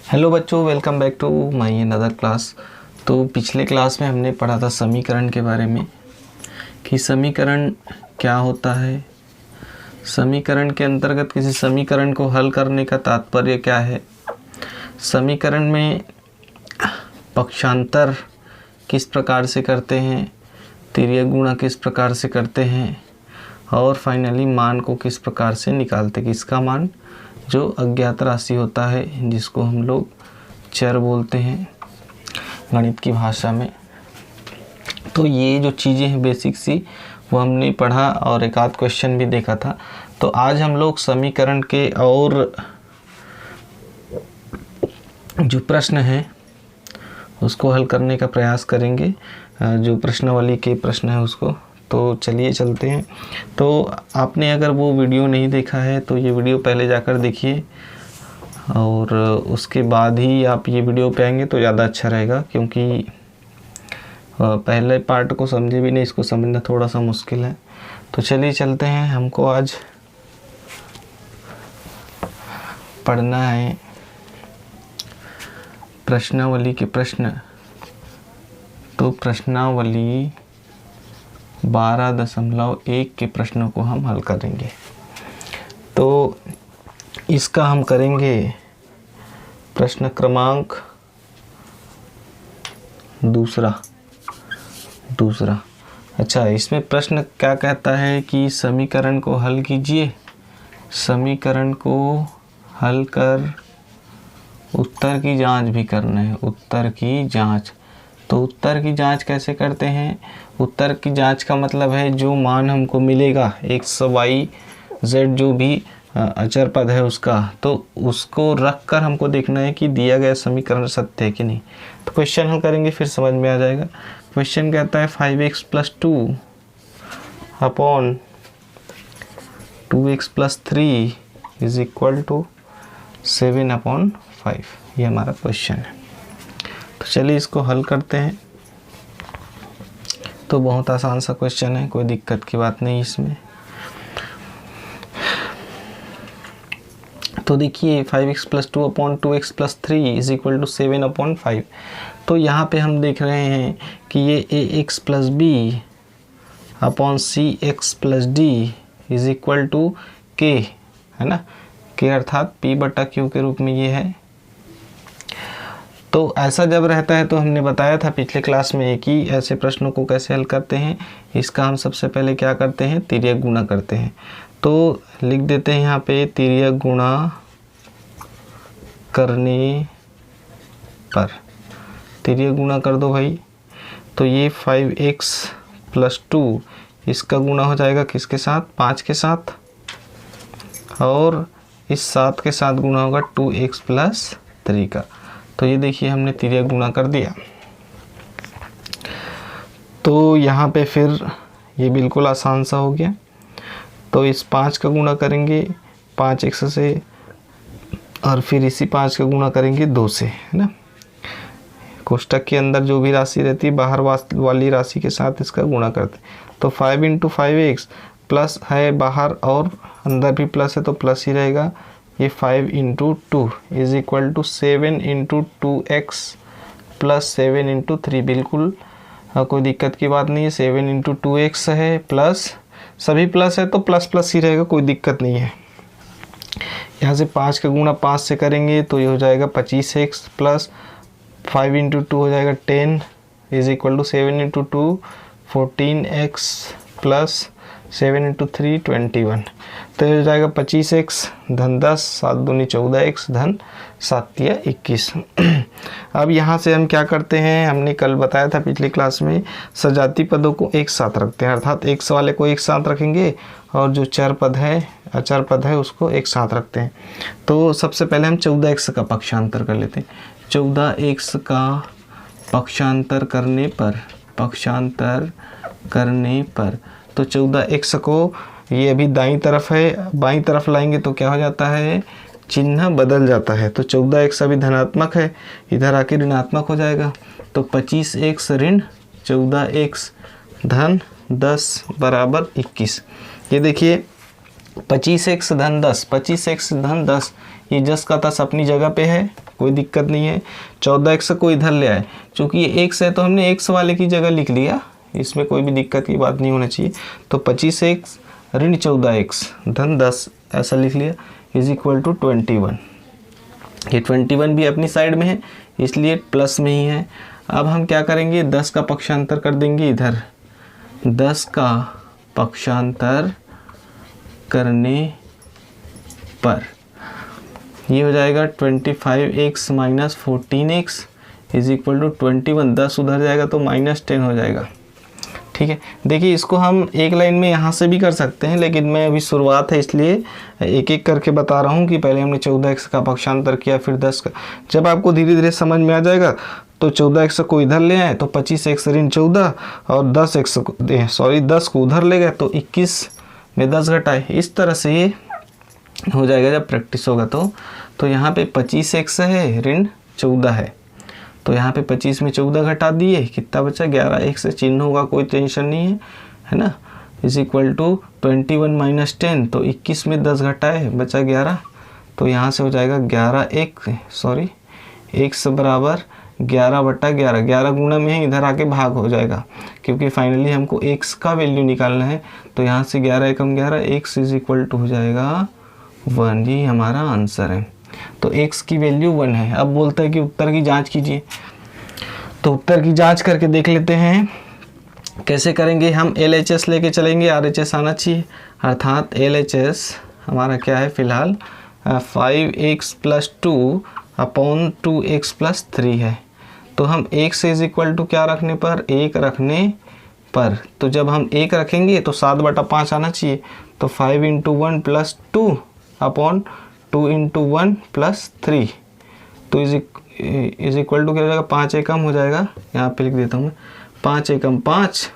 Hello बच्चों, welcome back to my another class. तो पिछले क्लास में हमने पढ़ा था समीकरण के बारे में कि समीकरण क्या होता है। समीकरण के अंतर्गत किसी समीकरण को हल करने का तात्पर्य क्या है, समीकरण में पक्षांतर किस प्रकार से करते हैं, तिर्यक गुणा किस प्रकार से करते हैं और फाइनली मान को किस प्रकार से निकालते हैं। इसका मान जो अज्ञात राशि होता है जिसको हम लोग चर बोलते हैं गणित की भाषा में। तो ये जो चीज़ें हैं बेसिक सी वो हमने पढ़ा और एक आध क्वेश्चन भी देखा था। तो आज हम लोग समीकरण के और जो प्रश्न हैं उसको हल करने का प्रयास करेंगे, जो प्रश्नावली के प्रश्न है उसको। तो चलिए चलते हैं। तो आपने अगर वो वीडियो नहीं देखा है तो ये वीडियो पहले जाकर देखिए और उसके बाद ही आप ये वीडियो पे आएंगे तो ज़्यादा अच्छा रहेगा, क्योंकि पहले पार्ट को समझे भी नहीं, इसको समझना थोड़ा सा मुश्किल है। तो चलिए चलते हैं। हमको आज पढ़ना है प्रश्नावली के प्रश्न। तो प्रश्नावली 12.1 के प्रश्नों को हम हल करेंगे। तो इसका हम करेंगे प्रश्न क्रमांक दूसरा। अच्छा, इसमें प्रश्न क्या कहता है कि समीकरण को हल कीजिए, समीकरण को हल कर उत्तर की जांच भी करना है। उत्तर की जांच, तो उत्तर की जांच कैसे करते हैं? उत्तर की जांच का मतलब है जो मान हमको मिलेगा x y z जो भी अचर पद है उसका, तो उसको रख कर हमको देखना है कि दिया गया समीकरण सत्य है कि नहीं। तो क्वेश्चन हल करेंगे फिर समझ में आ जाएगा। क्वेश्चन कहता है 5x + 2 upon 2x + 3 is equal to 7/5। ये हमारा क्वेश्चन है। तो चलिए इसको हल करते हैं। तो बहुत आसान सा क्वेश्चन है, कोई दिक्कत की बात नहीं इसमें। तो देखिए 5x + 2 upon 2x + 3 is equal to 7/5। तो यहाँ पे हम देख रहे हैं कि ये ax + b upon cx + d is equal to k है ना, k अर्थात p/q के रूप में ये है। तो ऐसा जब रहता है तो हमने बताया था पिछले क्लास में कि ऐसे प्रश्नों को कैसे हल करते हैं। इसका हम सबसे पहले क्या करते हैं, तिर्यक गुणा करते हैं। तो लिख देते हैं यहाँ पे तिर्यक गुणा करने पर, तिर्यक गुणा कर दो भाई। तो ये 5x + 2 इसका गुणा हो जाएगा किसके साथ, 5 के साथ, और इस 7 के साथ गुणा होगा 2x + 3 का। तो ये देखिए हमने तिर्यक गुणा कर दिया। तो यहाँ पे फिर ये बिल्कुल आसान सा हो गया। तो इस 5 का गुणा करेंगे 5x से और फिर इसी 5 का गुणा करेंगे 2 से, है ना। कोष्टक के अंदर जो भी राशि रहती है बाहर वाली राशि के साथ इसका गुणा करते। तो 5 × 5x प्लस है बाहर और अंदर भी प्लस है तो प्लस ही रहेगा। ये 5 × 2 is equal to 7 × 2x plus 7 × 3। बिल्कुल कोई दिक्कत की बात नहीं है। 7 × 2x है प्लस, सभी प्लस है तो प्लस प्लस ही रहेगा, कोई दिक्कत नहीं है। यहाँ से 5 का गुणा 5 से करेंगे तो ये हो जाएगा 25x प्लस 5 × 2 हो जाएगा 10 is equal to 7 × 2 14x plus 7 × 3 21। तो ये हो जाएगा 25x धन 10 7 दूनी 14x धन 7 या 21। अब यहाँ से हम क्या करते हैं, हमने कल बताया था पिछली क्लास में, सजाती पदों को एक साथ रखते हैं, अर्थात x वाले को एक साथ रखेंगे और जो चर पद है अचर पद है उसको एक साथ रखते हैं। तो सबसे पहले हम 14x का पक्षांतर कर लेते हैं। 14x का पक्षांतर करने पर तो 14x को ये अभी दाईं तरफ है, बाईं तरफ लाएंगे तो क्या हो जाता है, चिन्ह बदल जाता है। तो 14x अभी धनात्मक है, इधर आके ऋणात्मक हो जाएगा। तो 25x ऋण 14x धन 10 = 21। ये देखिए 25x धन 10, 25x धन 10, ये जस का तस अपनी जगह पे है, कोई दिक्कत नहीं है। 14x को इधर ले आए, चूँकि ये x है तो हमने x वाले की जगह लिख लिया, इसमें कोई भी दिक्कत की बात नहीं होना चाहिए। तो 25x ऋण 14x धन 10 ऐसा लिख लिया इज इक्वल टू 21। ये 21 भी अपनी साइड में है इसलिए प्लस में ही है। अब हम क्या करेंगे, 10 का पक्षांतर कर देंगे इधर, 10 का पक्षांतर करने पर ये हो जाएगा 25x minus 14x is equal to 21। 10 उधर जाएगा तो -10 हो जाएगा। ठीक है, देखिए इसको हम एक लाइन में यहाँ से भी कर सकते हैं, लेकिन मैं अभी शुरुआत है इसलिए एक एक करके बता रहा हूँ कि पहले हमने 14x का पक्षांतर किया, फिर 10 का। जब आपको धीरे धीरे समझ में आ जाएगा तो 14x को इधर ले आए तो 25x ऋण 14 और 10 को उधर ले गए तो 21 में 10 घटाए। इस तरह से ये हो जाएगा जब प्रैक्टिस होगा तो यहाँ पे 25x है ऋण 14 है, तो यहाँ पे 25 में 14 घटा दिए, कितना बचा 11, एक से चिन्ह होगा कोई टेंशन नहीं है ना। इज इक्वल टू 21 माइनस 10, तो 21 में 10 घटाए बचा 11, तो यहाँ से हो जाएगा 11 बराबर 11/11, 11 गुना में है, इधर आके भाग हो जाएगा क्योंकि फाइनली हमको x का वैल्यू निकालना है। तो यहाँ से 11 एकम 11, x इज इक्वल टू हो जाएगा 1, ये हमारा आंसर है। तो x की वैल्यू 1 है। अब बोलता है कि उत्तर की जांच कीजिए, तो उत्तर की जांच करके देख लेते हैं। कैसे करेंगे, हम LHS लेके चलेंगे, RHS आना चाहिए, अर्थात LHS हमारा क्या है फिलहाल 5x + 2 अपॉन 2x + 3 है। तो हम x इज इक्वल टू क्या रखने पर, 1 रखने पर, तो जब हम 1 रखेंगे तो 7/5 आना चाहिए, तो 5 × 1 + 2 अपॉन 2 × 1 + 3, तो इज इक्वल टू क्या हो जाएगा, 5 एकम हो जाएगा, यहाँ पे लिख देता हूँ मैं, 5 एकम 5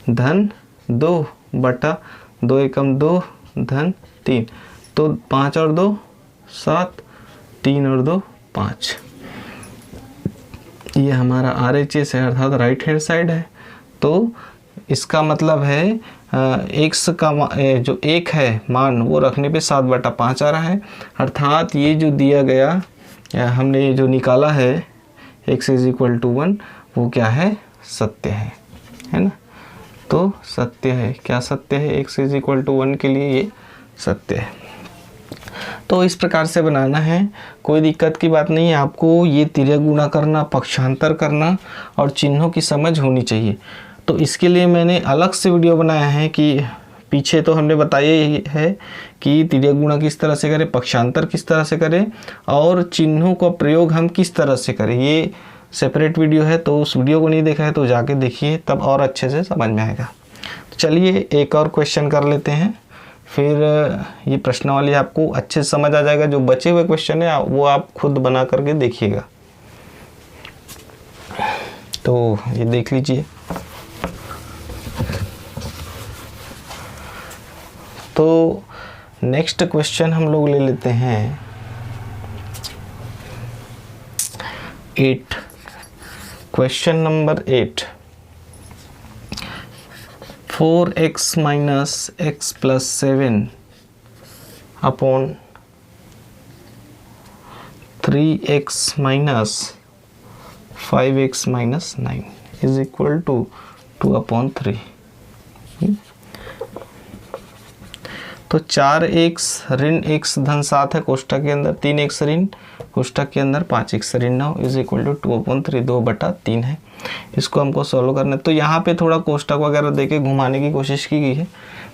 धन 2 बटा 2 एकम 2 धन 3, तो 5 और 2 7, 3 और 2 5, ये हमारा RHS है अर्थात राइट हैंड साइड है। तो इसका मतलब है x का जो 1 है मान वो रखने पे 7/5 आ रहा है, अर्थात ये जो दिया गया हमने जो निकाला है x इज इक्वल टू 1 वो क्या है, सत्य है ना। तो सत्य है, क्या सत्य है, x इज इक्वल टू 1 के लिए ये सत्य है। तो इस प्रकार से बनाना है, कोई दिक्कत की बात नहीं है। आपको ये तिर्यक गुणा करना, पक्षांतर करना और चिन्हों की समझ होनी चाहिए। तो इसके लिए मैंने अलग से वीडियो बनाया है कि पीछे तो हमने बताया ही है कि तिर्यक गुणा किस तरह से करें, पक्षांतर किस तरह से करें और चिन्हों का प्रयोग हम किस तरह से करें, ये सेपरेट वीडियो है। तो उस वीडियो को नहीं देखा है तो जाके देखिए, तब और अच्छे से समझ में आएगा। तो चलिए एक और क्वेश्चन कर लेते हैं, फिर ये प्रश्नावली आपको अच्छे से समझ आ जाएगा। जो बचे हुए क्वेश्चन है वो आप खुद बना करके देखिएगा। तो ये देख लीजिए। तो नेक्स्ट क्वेश्चन हम लोग ले लेते हैं 8, question number 8, 4x - x + 7 upon 3x - 5x - 9 is equal to 2/3। तो 4x ऋण x धन 7 है कोष्ठक के अंदर, 3x ऋण कोष्ठक के अंदर 5x ऋण 9 इज इक्वल टू 2/3, 2/3 है। इसको हमको सॉल्व करना है। तो यहाँ पे थोड़ा कोष्ठक वगैरह देके घुमाने की कोशिश की गई है,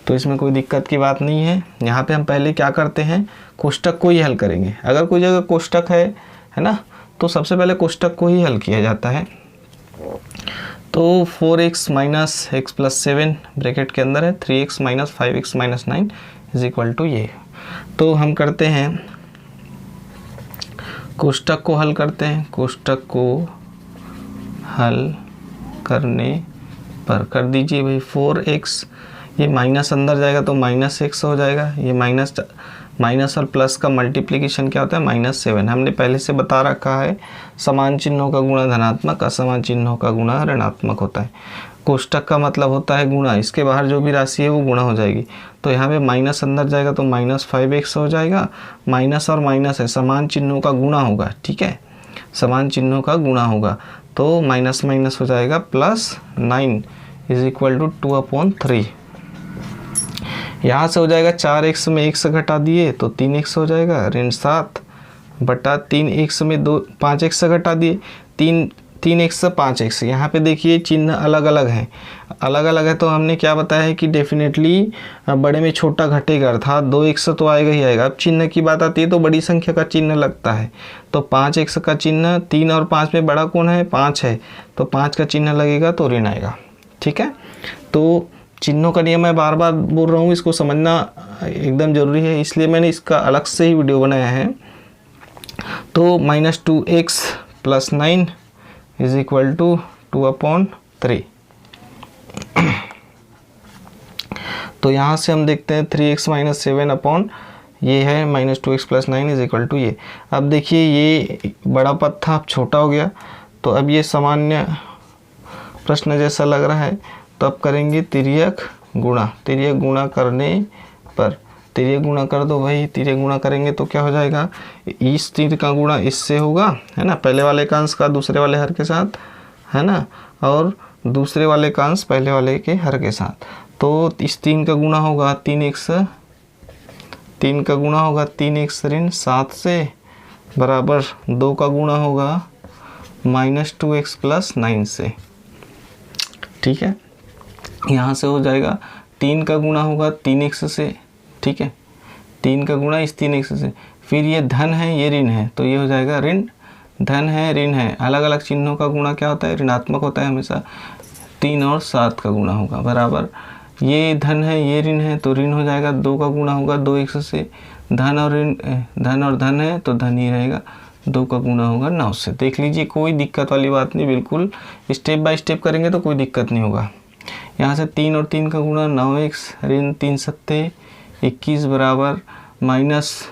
तो इसमें कोई दिक्कत की बात नहीं है। यहाँ पे हम पहले क्या करते हैं, कोष्ठक को ही हल करेंगे। अगर कोई जगह कोष्ठक है ना, तो सबसे पहले कोष्ठक को ही हल किया जाता है। तो 4x - x + 7 ब्रैकेट के अंदर है, 3x - 5x - 9 is equal to ये। तो हम करते हैं कोष्ठक को हल करते हैं। कोष्ठक को हल करने पर कर दीजिए भाई, 4x ये माइनस अंदर जाएगा तो -x हो जाएगा, ये माइनस और प्लस का मल्टीप्लिकेशन क्या होता है -7। हमने पहले से बता रखा है समान चिन्हों का गुणा धनात्मक, असमान चिन्हों का गुणा ऋणात्मक होता है। कोष्टक का मतलब होता है गुणा, इसके बाहर जो भी राशि है वो गुणा हो जाएगी। तो यहाँ पे माइनस अंदर जाएगा तो -5x हो जाएगा। माइनस और माइनस है, समान चिन्हों का गुणा होगा, ठीक है, समान चिन्हों का गुणा होगा तो माइनस माइनस हो जाएगा +9 = 2/3। यहाँ से हो जाएगा 4x में 1 से घटा दिए तो 3x हो जाएगा, ऋण 7 बटा 3x में 5x से घटा दिए 3x से 5x। यहाँ पे देखिए चिन्ह अलग अलग हैं, अलग अलग है तो हमने क्या बताया है कि डेफिनेटली बड़े में छोटा घटेगा, अर्थात 2x तो आएगा ही आएगा। अब चिन्ह की बात आती है तो बड़ी संख्या का चिन्ह लगता है, तो 5x का चिन्ह 3 और 5 में बड़ा कौन है 5 है, तो 5 का चिन्ह लगेगा तो ऋण आएगा, ठीक है। तो चिन्हों का नियम मैं बार बार बोल रहा हूँ, इसको समझना एकदम ज़रूरी है, इसलिए मैंने इसका अलग से ही वीडियो बनाया है। तो -2x + 9 = 2/3। तो यहाँ से हम देखते हैं 3x - 7 अपॉन ये है -2x + 9 = ये। अब देखिए ये बड़ा पद था, अब छोटा हो गया, तो अब ये सामान्य प्रश्न जैसा लग रहा है। तो अब करेंगे तिर्यक गुणा करने पर, तिर्यक गुणा कर दो भाई, तिर्यक गुणा करेंगे तो क्या हो जाएगा, इस तीर का गुणा इससे होगा, है ना, पहले वाले का अंश का दूसरे वाले हर के साथ, है ना, और दूसरे वाले का अंश पहले वाले के हर के साथ। तो इस 3 का गुणा होगा 3x, 3 का गुणा होगा 3x ऋण 7 से बराबर 2 का गुणा होगा -2x + 9 से, ठीक है। यहाँ से हो जाएगा 3 का गुणा होगा 3x से, ठीक है, 3 का गुणा इस 3x से, फिर ये धन है ये ऋण है तो ये हो जाएगा ऋण, धन है ऋण है, अलग अलग चिन्हों का गुणा क्या होता है ऋणात्मक होता है हमेशा। 3 और 7 का गुणा होगा बराबर, ये धन है ये ऋण है तो ऋण हो जाएगा, 2 का गुणा होगा 2x से, धन और ऋण, धन और धन है तो धन ही रहेगा, 2 का गुणा होगा 9 से। देख लीजिए कोई दिक्कत वाली बात नहीं, बिल्कुल स्टेप बाय स्टेप करेंगे तो कोई दिक्कत नहीं होगा। यहाँ से 3 और 3 का गुणा 9x ऋण 3 सत्ते 21 बराबर माइनस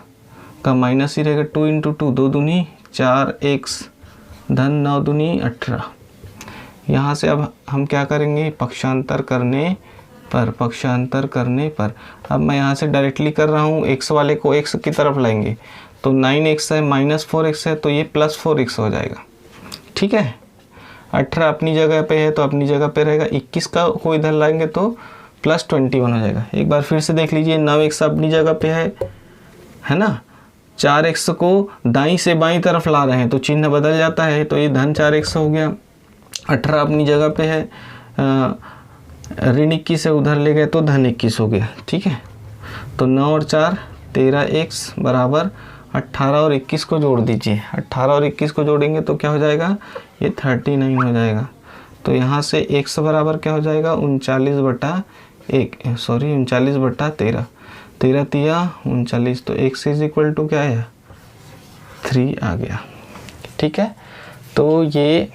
का माइनस ही रहेगा, 2 × 2 2 दूनी 4x धन 9 दूनी 18। यहाँ से अब हम क्या करेंगे पक्षांतर करने पर, अब मैं यहाँ से डायरेक्टली कर रहा हूँ, x वाले को x की तरफ लाएंगे तो 9x है -4x है तो ये +4x हो जाएगा, ठीक है। 18 अपनी जगह पे है तो अपनी जगह पे रहेगा, 21 का को इधर लाएंगे तो +21 हो जाएगा। एक बार फिर से देख लीजिए, 9x अपनी जगह पे है ना, 4x को दाईं से बाईं तरफ ला रहे हैं तो चिन्ह बदल जाता है, तो ये धन 4x हो गया। 18 अपनी जगह पे है, ऋण 21 से उधर ले गए तो धन 21 हो गया, ठीक है। तो 9 और 4 13x बराबर 18 और 21 को जोड़ दीजिए, 18 और 21 को जोड़ेंगे तो क्या हो जाएगा, ये 39 हो जाएगा। तो यहाँ से x बराबर क्या हो जाएगा 39/13, 13 तिया 39, तो x = क्या है 3 आ गया, ठीक है। तो ये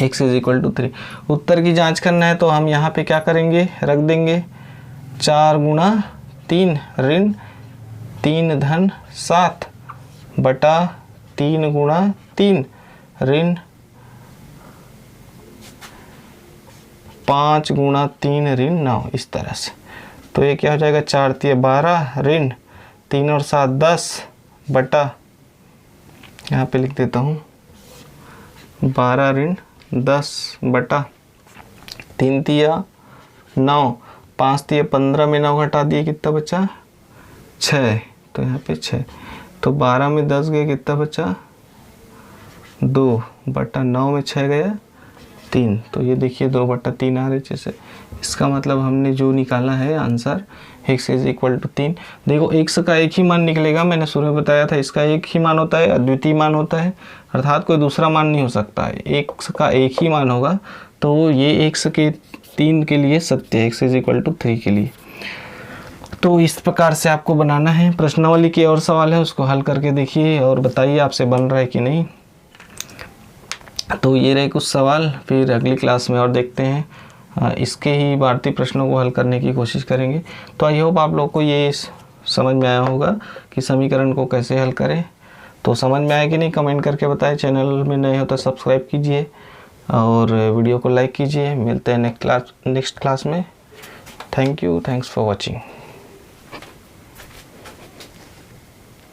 x = 3। उत्तर की जांच करना है तो हम यहाँ पे क्या करेंगे, रख देंगे 4 × 3 ऋण 3 धन 7 बटा 3 × 3 ऋण 5 × 3 ऋण 9, इस तरह से। तो ये क्या हो जाएगा 4 तिया 12 ऋण 3 और 7 10 बटा, यहाँ पे लिख देता हूँ 12 ऋण 10 बटा 3 तिया 9, 5 तिया 15 में 9 घटा दिए कितना बचा 6, तो यहाँ पे 6, तो 12 में 10 गए कितना बचा 2 बटा 9 में 6 गया 3, तो ये देखिए 2/3 आ रहे जैसे। इसका मतलब हमने जो निकाला है आंसर x = 3। देखो x का एक ही मान निकलेगा, मैंने शुरू में बताया था इसका एक ही मान होता है, अद्वितीय मान होता है, अर्थात कोई दूसरा मान नहीं हो सकता है, x का एक ही मान होगा। तो ये x के 3 के लिए सत्य है, x = 3 के लिए। तो इस प्रकार से आपको बनाना है। प्रश्नावली के और सवाल है उसको हल करके देखिए और बताइए आपसे बन रहा है कि नहीं। तो ये रहे कुछ सवाल, फिर अगली क्लास में और देखते हैं, इसके ही भारतीय प्रश्नों को हल करने की कोशिश करेंगे। तो आई होप आप लोग को ये समझ में आया होगा कि समीकरण को कैसे हल करें। तो समझ में आया कि नहीं कमेंट करके बताएं। चैनल में नए हो तो सब्सक्राइब कीजिए और वीडियो को लाइक कीजिए। मिलते हैं नेक्स्ट क्लास में। Thank you, thanks for watching.